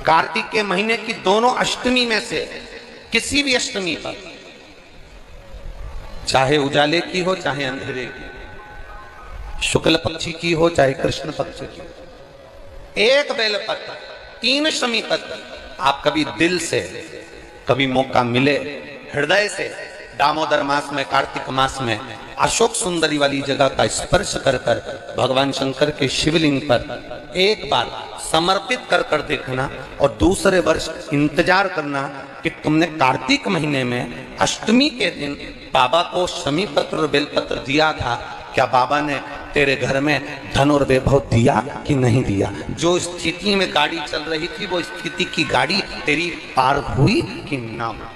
कार्तिक के महीने की दोनों अष्टमी में से किसी भी अष्टमी पर, चाहे उजाले की हो चाहे अंधेरे की, शुक्ल पक्षी की हो चाहे कृष्ण पक्ष की, एक बेलपत्र 3 शमी पत्र आप कभी दिल से, कभी मौका मिले हृदय से, दामोदर मास में, कार्तिक मास में अशोक सुंदरी वाली जगह का स्पर्श कर कर भगवान शंकर के शिवलिंग पर एक बार समर्पित कर कर देखना, और दूसरे वर्ष इंतजार करना कि तुमने कार्तिक महीने में अष्टमी के दिन बाबा को शमी पत्र और बेलपत्र दिया था, क्या बाबा ने तेरे घर में धन और वैभव दिया कि नहीं दिया? जो स्थिति में गाड़ी चल रही थी वो स्थिति की गाड़ी तेरी पार हुई कि ना हुई?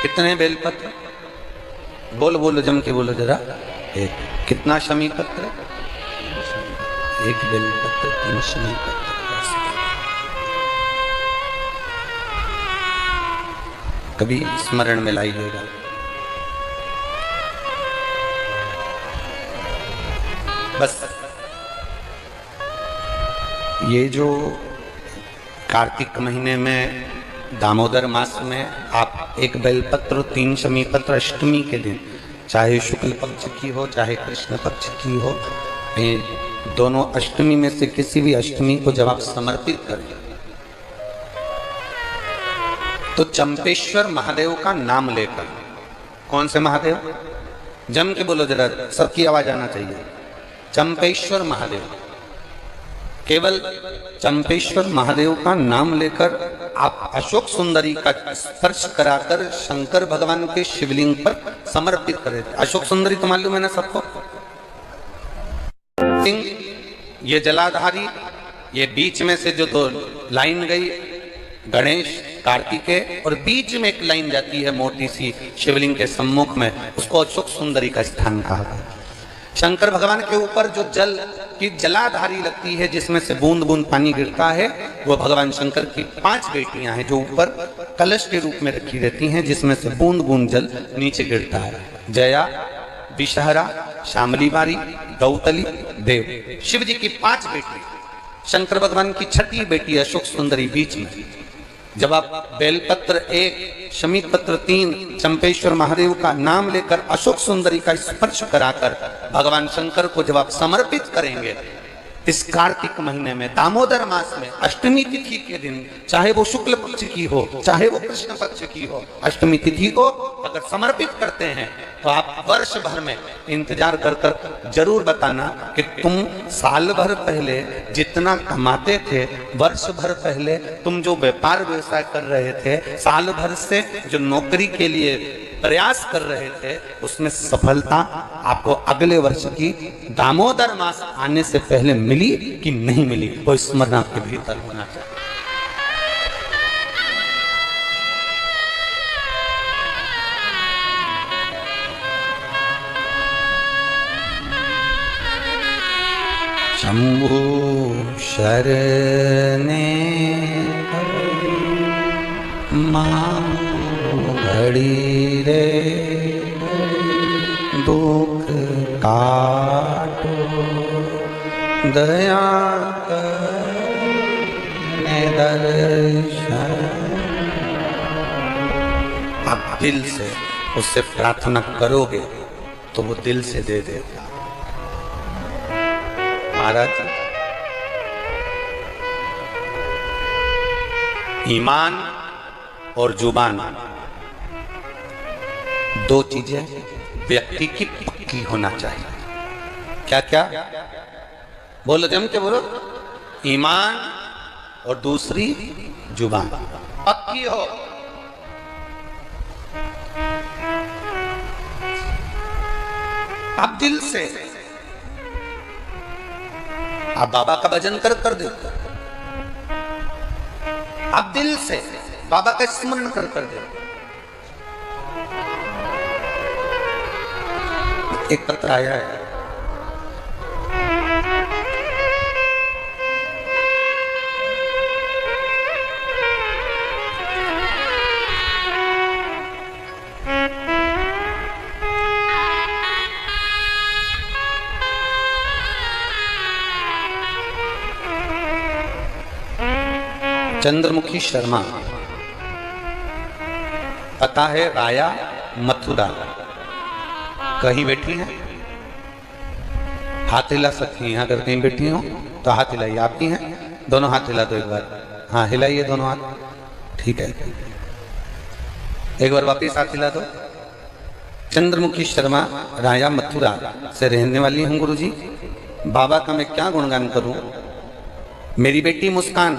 कितने बेलपत्र? बोलो बोलो, जम के बोलो जरा। एक। कितना शमी पत्र? एक बेलपत्र 3 शमी पत्र। कभी स्मरण में लाइएगा। बस ये जो कार्तिक महीने में दामोदर मास में आप एक बेलपत्र 3 शमी पत्र अष्टमी के दिन, चाहे शुक्ल पक्ष की हो चाहे कृष्ण पक्ष की हो, ये दोनों अष्टमी में से किसी भी अष्टमी को जब आप समर्पित करें तो चंपेश्वर महादेव का नाम लेकर, कौन से महादेव? जम के बोलो जरा, सबकी आवाज आना चाहिए। चंपेश्वर महादेव, केवल चंपेश्वर महादेव का नाम लेकर आप अशोक सुंदरी का स्पर्श कराकर शंकर भगवान के शिवलिंग पर समर्पित करें। अशोक सुंदरी तो मालूम है ना सबको? ये जलाधारी, ये बीच में से जो 2 लाइन गई, गणेश कार्तिकेय, और बीच में एक लाइन जाती है मोटी सी शिवलिंग के सम्मुख में, उसको अशोक सुंदरी का स्थान कहा गया। शंकर भगवान के ऊपर जो जल की जलाधारी लगती है, जिसमें से बूंद बूंद पानी गिरता है, वो भगवान शंकर की 5 बेटियां हैं जो ऊपर कलश के रूप में रखी रहती हैं, जिसमें से बूंद बूंद जल नीचे गिरता है। जया, विषहरा, शामली बारी, दौतली, देव, शिव जी की 5 बेटी। शंकर भगवान की 6ठी बेटी अशोक सुंदरी बीच में। जब आप बेलपत्र 1, शमी पत्र 3, चंपेश्वर महादेव का नाम लेकर अशोक सुंदरी का स्पर्श कराकर भगवान शंकर को जब आप समर्पित करेंगे इस कार्तिक महीने में, दामोदर मास में, अष्टमी तिथि के दिन, चाहे वो शुक्ल पक्ष की हो चाहे वो कृष्ण पक्ष की हो, अष्टमी तिथि को अगर समर्पित करते हैं तो आप वर्ष भर में इंतजार कर कर जरूर बताना कि तुम साल भर पहले जितना कमाते थे, वर्ष भर पहले तुम जो व्यापार व्यवसाय कर रहे थे, साल भर से जो नौकरी के लिए प्रयास कर रहे थे, उसमें सफलता आपको अगले वर्ष की दामोदर मास आने से पहले मिली कि नहीं मिली, वो स्मरण आपके भीतर होना चाहिए। शंभु शरणे मां घड़ी रे दुख काटो दया करने दर्शन। आप दिल से उससे प्रार्थना करोगे तो वो दिल से दे देगा। महाराज, ईमान और जुबान 2 चीजें व्यक्ति की पक्की होना चाहिए। क्या क्या? बोलो, जम के बोलो। ईमान और दूसरी जुबान पक्की हो। आप दिल से आप बाबा का भजन कर दे, आप दिल से बाबा का स्मरण कर दे। एक पत्र आया है, चंद्रमुखी शर्मा, पता है राया मथुरा। कहीं बैठी हैं? हाथ हिला सकती हैं। अगर कहीं बैठी हो तो हाथ हिलाइए। आपकी हैं? दोनों हाथ हिला दो एक बार। हाँ, हिलाइए दोनों हाथ। ठीक है, एक बार वापिस हाथ हिला दो। चंद्रमुखी शर्मा राया मथुरा से रहने वाली हूँ गुरुजी। बाबा का मैं क्या गुणगान करूं। मेरी बेटी मुस्कान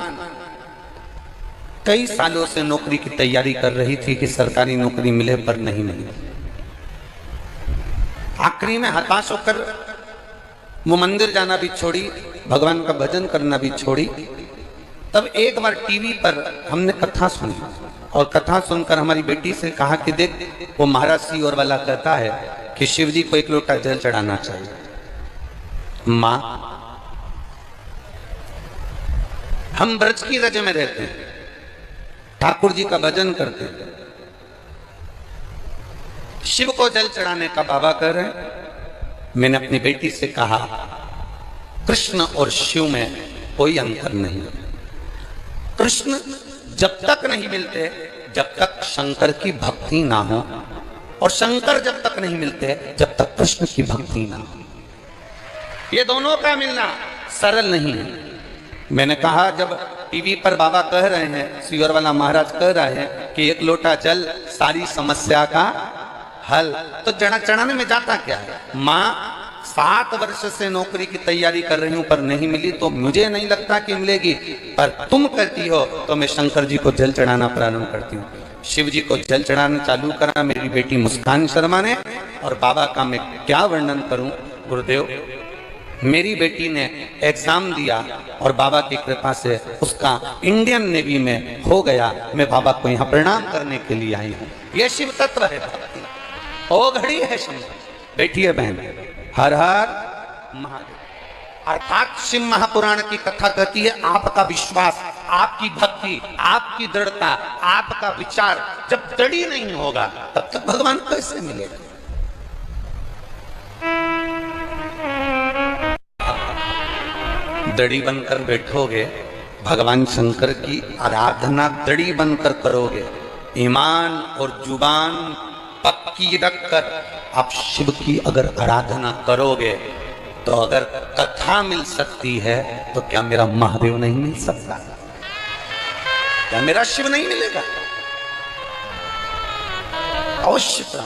कई सालों से नौकरी की तैयारी कर रही थी कि सरकारी नौकरी मिले, पर नहीं मिली। आखिरी में हताश होकर वो मंदिर जाना भी छोड़ी, भगवान का भजन करना भी छोड़ी। तब एक बार टीवी पर हमने कथा सुनी और कथा सुनकर हमारी बेटी से कहा कि देख, वो महाराज सी और वाला कहता है कि शिव जी को एक लोटा जल चढ़ाना चाहिए। माँ, हम ब्रज की रज में रहते हैं, ठाकुर जी का भजन करते हैं, शिव को जल चढ़ाने का बाबा कह रहे हैं। मैंने अपनी बेटी से कहा, कृष्ण और शिव में कोई अंतर नहीं। कृष्ण जब तक नहीं मिलते जब तक शंकर की भक्ति ना हो, और शंकर जब तक नहीं मिलते जब तक कृष्ण की भक्ति ना हो। ये दोनों का मिलना सरल नहीं है। मैंने कहा, जब टीवी पर बाबा कह रहे हैं, सियोर वाला महाराज कह रहे हैं कि एक लोटा जल सारी समस्या का हल, तो जड़ा चढ़ाने में जाता क्या है। माँ, 7 वर्ष से नौकरी की तैयारी कर रही हूं पर नहीं मिली, तो मुझे नहीं लगता कि मिलेगी, पर तुम करती हो तो मैं शंकर जी को जल चढ़ाना प्रारंभ करती हूँ। शिव जी को जल चढ़ाना चालू करा मेरी बेटी मुस्कान शर्मा ने। और बाबा का मैं क्या वर्णन करूं गुरुदेव। मेरी बेटी ने एग्जाम दिया और बाबा की कृपा से उसका इंडियन नेवी में हो गया। मैं बाबा को यहाँ प्रणाम करने के लिए आई हूँ। यह शिव तत्व है भक्ति। ओ घड़ी है शंकर। बैठिए बहन। हर हर महादेव। अर्थात शिव महापुराण की कथा कहती है, आपका विश्वास, आपकी भक्ति, आपकी दृढ़ता, आपका विचार जब दृढ़ नहीं होगा तब तक भगवान कैसे मिलेगा। दड़ी बनकर बैठोगे, भगवान शंकर की आराधना दड़ी बनकर करोगे, ईमान और जुबान पक्की रखकर आप शिव की अगर आराधना करोगे, तो अगर कथा मिल सकती है तो क्या मेरा महादेव नहीं मिल सकता? क्या मेरा शिव नहीं मिलेगा? अवश्य।